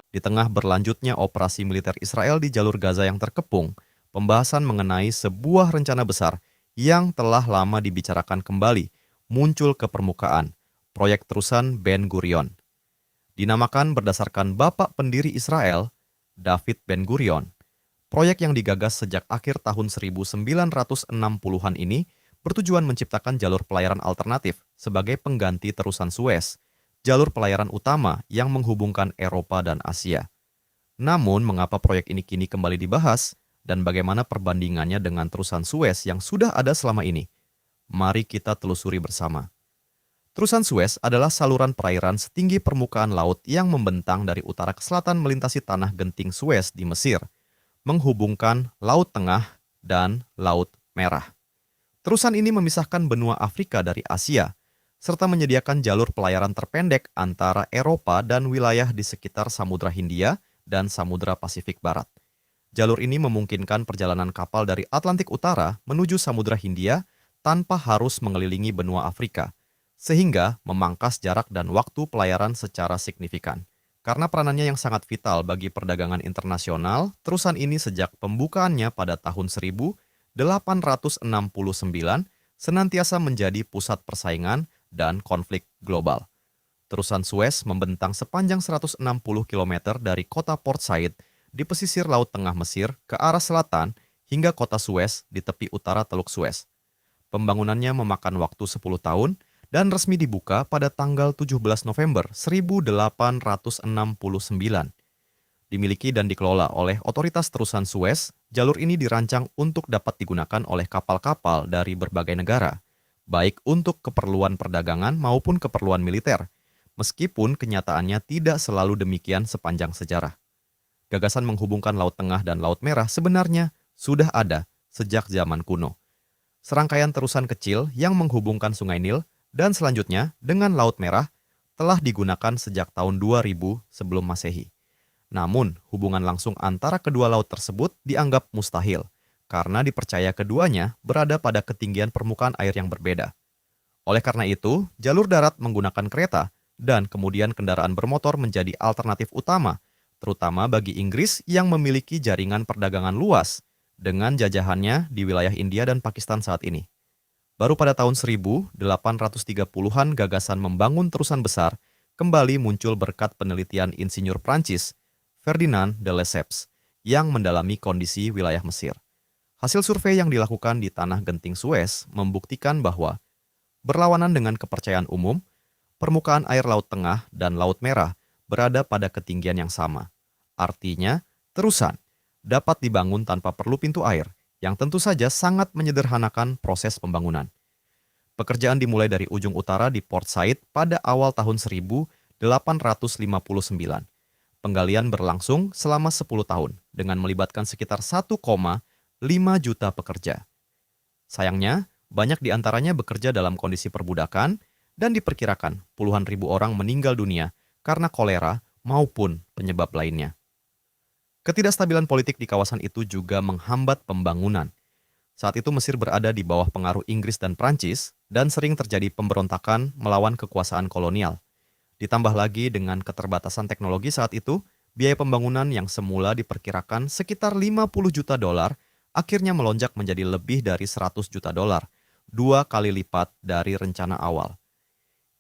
Di tengah berlanjutnya operasi militer Israel di jalur Gaza yang terkepung, pembahasan mengenai sebuah rencana besar yang telah lama dibicarakan kembali muncul ke permukaan, proyek terusan Ben Gurion. Dinamakan berdasarkan bapak pendiri Israel, David Ben Gurion. Proyek yang digagas sejak akhir tahun 1960-an ini bertujuan menciptakan jalur pelayaran alternatif sebagai pengganti terusan Suez, jalur pelayaran utama yang menghubungkan Eropa dan Asia. Namun, mengapa proyek ini kini kembali dibahas dan bagaimana perbandingannya dengan terusan Suez yang sudah ada selama ini? Mari kita telusuri bersama. Terusan Suez adalah saluran perairan setinggi permukaan laut yang membentang dari utara ke selatan melintasi tanah genting Suez di Mesir, menghubungkan Laut Tengah dan Laut Merah. Terusan ini memisahkan benua Afrika dari Asia, serta menyediakan jalur pelayaran terpendek antara Eropa dan wilayah di sekitar Samudra Hindia dan Samudra Pasifik Barat. Jalur ini memungkinkan perjalanan kapal dari Atlantik Utara menuju Samudra Hindia tanpa harus mengelilingi benua Afrika, sehingga memangkas jarak dan waktu pelayaran secara signifikan. Karena peranannya yang sangat vital bagi perdagangan internasional, terusan ini sejak pembukaannya pada tahun 1869 senantiasa menjadi pusat persaingan dan konflik global. Terusan Suez membentang sepanjang 160 km dari kota Port Said di pesisir Laut Tengah Mesir ke arah selatan hingga kota Suez di tepi utara Teluk Suez. Pembangunannya memakan waktu 10 tahun dan resmi dibuka pada tanggal 17 November 1869. Dimiliki dan dikelola oleh otoritas terusan Suez, jalur ini dirancang untuk dapat digunakan oleh kapal-kapal dari berbagai negara, baik untuk keperluan perdagangan maupun keperluan militer, meskipun kenyataannya tidak selalu demikian sepanjang sejarah. Gagasan menghubungkan Laut Tengah dan Laut Merah sebenarnya sudah ada sejak zaman kuno. Serangkaian terusan kecil yang menghubungkan Sungai Nil dan selanjutnya dengan Laut Merah telah digunakan sejak tahun 2000 sebelum Masehi. Namun, hubungan langsung antara kedua laut tersebut dianggap mustahil karena dipercaya keduanya berada pada ketinggian permukaan air yang berbeda. Oleh karena itu, jalur darat menggunakan kereta dan kemudian kendaraan bermotor menjadi alternatif utama, terutama bagi Inggris yang memiliki jaringan perdagangan luas dengan jajahannya di wilayah India dan Pakistan saat ini. Baru pada tahun 1830-an gagasan membangun terusan besar kembali muncul berkat penelitian insinyur Prancis Ferdinand de Lesseps yang mendalami kondisi wilayah Mesir. Hasil survei yang dilakukan di tanah genting Suez membuktikan bahwa berlawanan dengan kepercayaan umum, permukaan air Laut Tengah dan Laut Merah berada pada ketinggian yang sama. Artinya, terusan dapat dibangun tanpa perlu pintu air, yang tentu saja sangat menyederhanakan proses pembangunan. Pekerjaan dimulai dari ujung utara di Port Said pada awal tahun 1859. Penggalian berlangsung selama 10 tahun dengan melibatkan sekitar 1,5 juta pekerja. Sayangnya, banyak di antaranya bekerja dalam kondisi perbudakan dan diperkirakan puluhan ribu orang meninggal dunia karena kolera maupun penyebab lainnya. Ketidakstabilan politik di kawasan itu juga menghambat pembangunan. Saat itu Mesir berada di bawah pengaruh Inggris dan Prancis dan sering terjadi pemberontakan melawan kekuasaan kolonial. Ditambah lagi dengan keterbatasan teknologi saat itu, biaya pembangunan yang semula diperkirakan sekitar 50 juta dolar akhirnya melonjak menjadi lebih dari 100 juta dolar, 2 kali lipat dari rencana awal.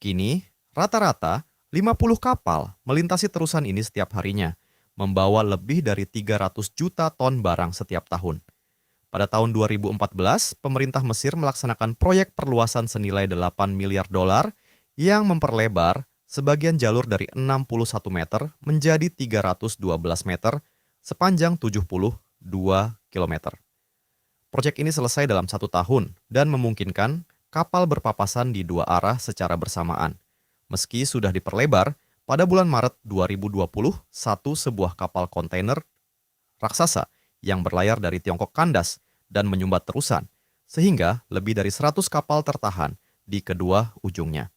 Kini, rata-rata 50 kapal melintasi terusan ini setiap harinya, membawa lebih dari 300 juta ton barang setiap tahun. Pada tahun 2014, pemerintah Mesir melaksanakan proyek perluasan senilai 8 miliar dolar yang memperlebar sebagian jalur dari 61 meter menjadi 312 meter sepanjang 72 kilometer. Proyek ini selesai dalam 1 tahun dan memungkinkan kapal berpapasan di 2 arah secara bersamaan. Meski sudah diperlebar, pada bulan Maret 2020, sebuah kapal kontainer raksasa yang berlayar dari Tiongkok kandas dan menyumbat terusan, sehingga lebih dari 100 kapal tertahan di kedua ujungnya.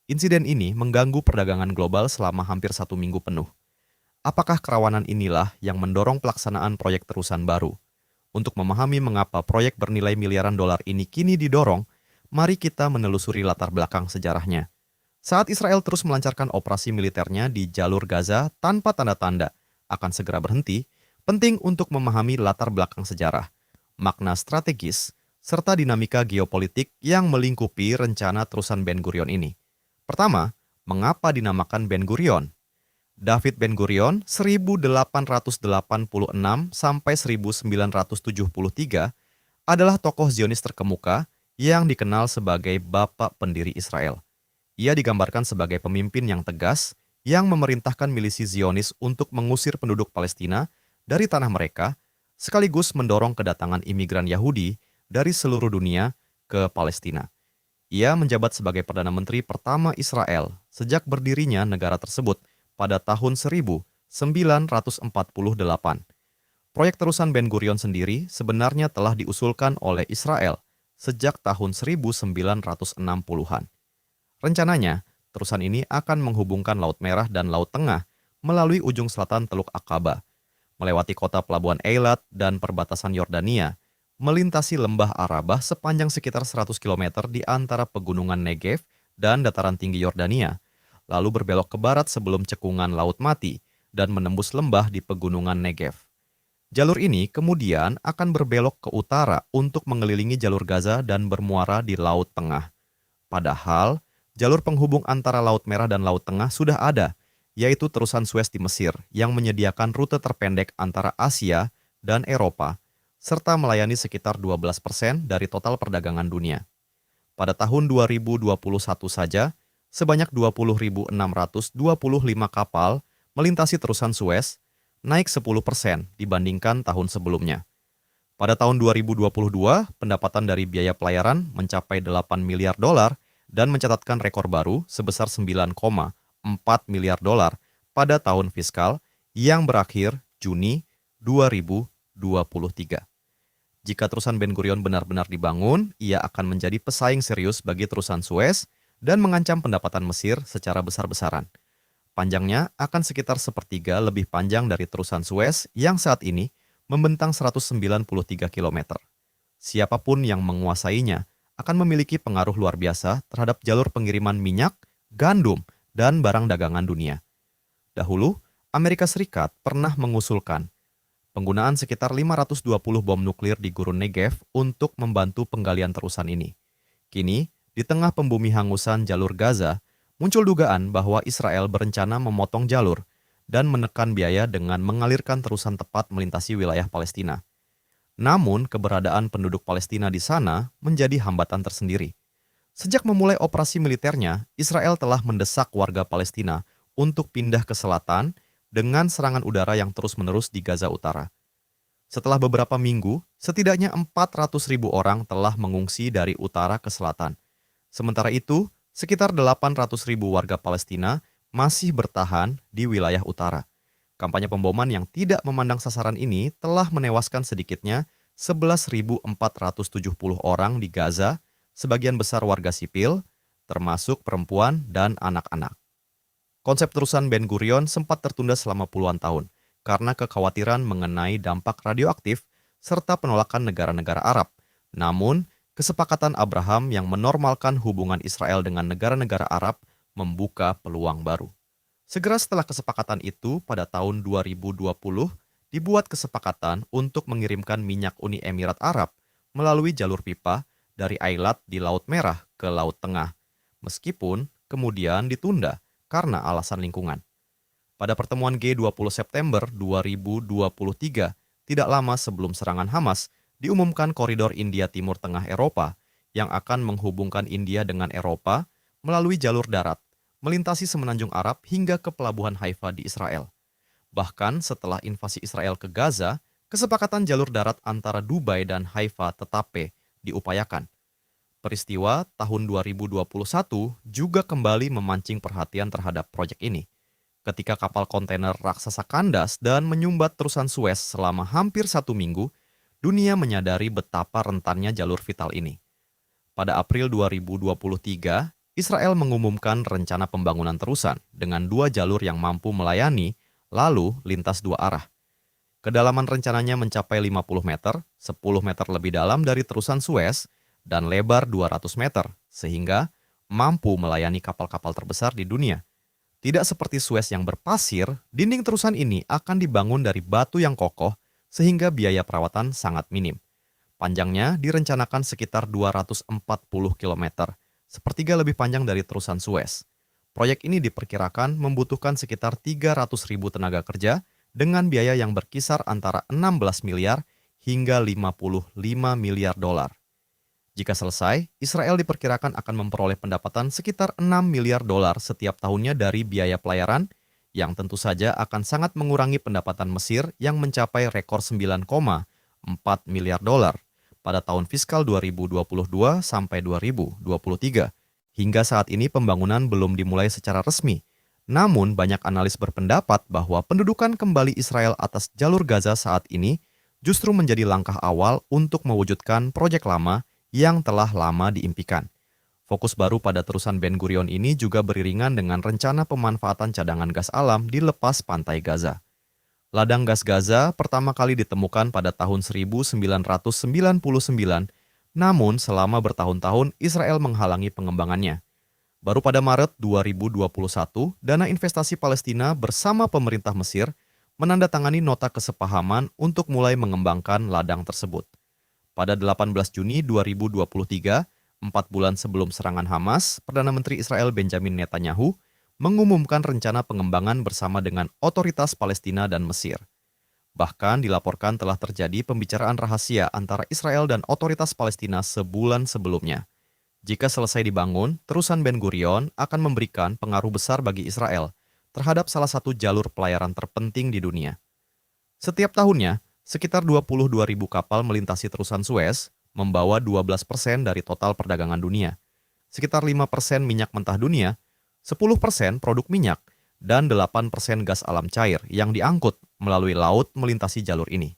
Insiden ini mengganggu perdagangan global selama hampir 1 minggu penuh. Apakah kerawanan inilah yang mendorong pelaksanaan proyek terusan baru? Untuk memahami mengapa proyek bernilai miliaran dolar ini kini didorong, mari kita menelusuri latar belakang sejarahnya. Saat Israel terus melancarkan operasi militernya di jalur Gaza tanpa tanda-tanda akan segera berhenti, penting untuk memahami latar belakang sejarah, makna strategis, serta dinamika geopolitik yang melingkupi rencana terusan Ben Gurion ini. Pertama, mengapa dinamakan Ben Gurion? David Ben Gurion 1886 sampai 1973 adalah tokoh Zionis terkemuka yang dikenal sebagai Bapak Pendiri Israel. Ia digambarkan sebagai pemimpin yang tegas yang memerintahkan milisi Zionis untuk mengusir penduduk Palestina dari tanah mereka, sekaligus mendorong kedatangan imigran Yahudi dari seluruh dunia ke Palestina. Ia menjabat sebagai Perdana Menteri pertama Israel sejak berdirinya negara tersebut pada tahun 1948. Proyek terusan Ben Gurion sendiri sebenarnya telah diusulkan oleh Israel sejak tahun 1960-an. Rencananya, terusan ini akan menghubungkan Laut Merah dan Laut Tengah melalui ujung selatan Teluk Aqaba, melewati kota pelabuhan Eilat dan perbatasan Yordania, melintasi lembah Arabah sepanjang sekitar 100 km di antara pegunungan Negev dan dataran tinggi Yordania, lalu berbelok ke barat sebelum cekungan Laut Mati dan menembus lembah di pegunungan Negev. Jalur ini kemudian akan berbelok ke utara untuk mengelilingi jalur Gaza dan bermuara di Laut Tengah. Padahal, jalur penghubung antara Laut Merah dan Laut Tengah sudah ada, yaitu terusan Suez di Mesir yang menyediakan rute terpendek antara Asia dan Eropa, serta melayani sekitar 12% dari total perdagangan dunia. Pada tahun 2021 saja, sebanyak 20.625 kapal melintasi terusan Suez, naik 10% dibandingkan tahun sebelumnya. Pada tahun 2022, pendapatan dari biaya pelayaran mencapai 8 miliar dolar dan mencatatkan rekor baru sebesar 9,4 miliar dolar pada tahun fiskal yang berakhir Juni 2023. Jika terusan Ben Gurion benar-benar dibangun, ia akan menjadi pesaing serius bagi terusan Suez dan mengancam pendapatan Mesir secara besar-besaran. Panjangnya akan sekitar sepertiga lebih panjang dari terusan Suez yang saat ini membentang 193 km. Siapapun yang menguasainya akan memiliki pengaruh luar biasa terhadap jalur pengiriman minyak, gandum, dan barang dagangan dunia. Dahulu, Amerika Serikat pernah mengusulkan penggunaan sekitar 520 bom nuklir di gurun Negev untuk membantu penggalian terusan ini. Kini, di tengah pembumi hangusan jalur Gaza, muncul dugaan bahwa Israel berencana memotong jalur dan menekan biaya dengan mengalirkan terusan tepat melintasi wilayah Palestina. Namun, keberadaan penduduk Palestina di sana menjadi hambatan tersendiri. Sejak memulai operasi militernya, Israel telah mendesak warga Palestina untuk pindah ke selatan dengan serangan udara yang terus-menerus di Gaza Utara. Setelah beberapa minggu, setidaknya 400.000 orang telah mengungsi dari utara ke selatan. Sementara itu, sekitar 800.000 warga Palestina masih bertahan di wilayah utara. Kampanye pemboman yang tidak memandang sasaran ini telah menewaskan sedikitnya 11.470 orang di Gaza, sebagian besar warga sipil, termasuk perempuan dan anak-anak. Konsep terusan Ben Gurion sempat tertunda selama puluhan tahun karena kekhawatiran mengenai dampak radioaktif serta penolakan negara-negara Arab. Namun, kesepakatan Abraham yang menormalkan hubungan Israel dengan negara-negara Arab membuka peluang baru. Segera setelah kesepakatan itu, pada tahun 2020, dibuat kesepakatan untuk mengirimkan minyak Uni Emirat Arab melalui jalur pipa dari Eilat di Laut Merah ke Laut Tengah, meskipun kemudian ditunda karena alasan lingkungan. Pada pertemuan G20 September 2023, tidak lama sebelum serangan Hamas, diumumkan koridor India Timur Tengah Eropa yang akan menghubungkan India dengan Eropa melalui jalur darat, melintasi semenanjung Arab hingga ke pelabuhan Haifa di Israel. Bahkan setelah invasi Israel ke Gaza, kesepakatan jalur darat antara Dubai dan Haifa tetap diupayakan. Peristiwa tahun 2021 juga kembali memancing perhatian terhadap proyek ini. Ketika kapal kontainer raksasa kandas dan menyumbat terusan Suez selama hampir 1 minggu, dunia menyadari betapa rentannya jalur vital ini. Pada April 2023, Israel mengumumkan rencana pembangunan terusan dengan 2 jalur yang mampu melayani, lalu lintas 2 arah. Kedalaman rencananya mencapai 50 meter, 10 meter lebih dalam dari terusan Suez, dan lebar 200 meter, sehingga mampu melayani kapal-kapal terbesar di dunia. Tidak seperti Suez yang berpasir, dinding terusan ini akan dibangun dari batu yang kokoh sehingga biaya perawatan sangat minim. Panjangnya direncanakan sekitar 240 km, sepertiga lebih panjang dari terusan Suez. Proyek ini diperkirakan membutuhkan sekitar 300.000 tenaga kerja dengan biaya yang berkisar antara 16 miliar hingga 55 miliar dolar. Jika selesai, Israel diperkirakan akan memperoleh pendapatan sekitar 6 miliar dolar setiap tahunnya dari biaya pelayaran, yang tentu saja akan sangat mengurangi pendapatan Mesir yang mencapai rekor 9,4 miliar dolar pada tahun fiskal 2022 sampai 2023. Hingga saat ini pembangunan belum dimulai secara resmi. Namun banyak analis berpendapat bahwa pendudukan kembali Israel atas jalur Gaza saat ini justru menjadi langkah awal untuk mewujudkan proyek lama yang telah lama diimpikan. Fokus baru pada terusan Ben Gurion ini juga beriringan dengan rencana pemanfaatan cadangan gas alam di lepas pantai Gaza. Ladang gas Gaza pertama kali ditemukan pada tahun 1999, namun selama bertahun-tahun Israel menghalangi pengembangannya. Baru pada Maret 2021, dana investasi Palestina bersama pemerintah Mesir menandatangani nota kesepahaman untuk mulai mengembangkan ladang tersebut. Pada 18 Juni 2023, 4 bulan sebelum serangan Hamas, Perdana Menteri Israel Benjamin Netanyahu mengumumkan rencana pengembangan bersama dengan otoritas Palestina dan Mesir. Bahkan dilaporkan telah terjadi pembicaraan rahasia antara Israel dan otoritas Palestina sebulan sebelumnya. Jika selesai dibangun, terusan Ben Gurion akan memberikan pengaruh besar bagi Israel terhadap salah satu jalur pelayaran terpenting di dunia. Setiap tahunnya, sekitar 22.000 kapal melintasi terusan Suez, membawa 12% dari total perdagangan dunia, sekitar 5% minyak mentah dunia, 10% produk minyak, dan 8% gas alam cair yang diangkut melalui laut melintasi jalur ini.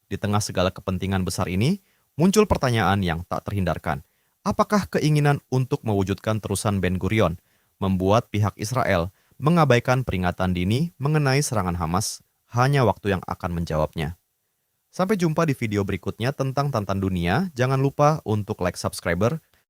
Di tengah segala kepentingan besar ini, muncul pertanyaan yang tak terhindarkan. Apakah keinginan untuk mewujudkan terusan Ben Gurion membuat pihak Israel mengabaikan peringatan dini mengenai serangan Hamas? Hanya waktu yang akan menjawabnya. Sampai jumpa di video berikutnya tentang Tantan Dunia. Jangan lupa untuk like, subscribe,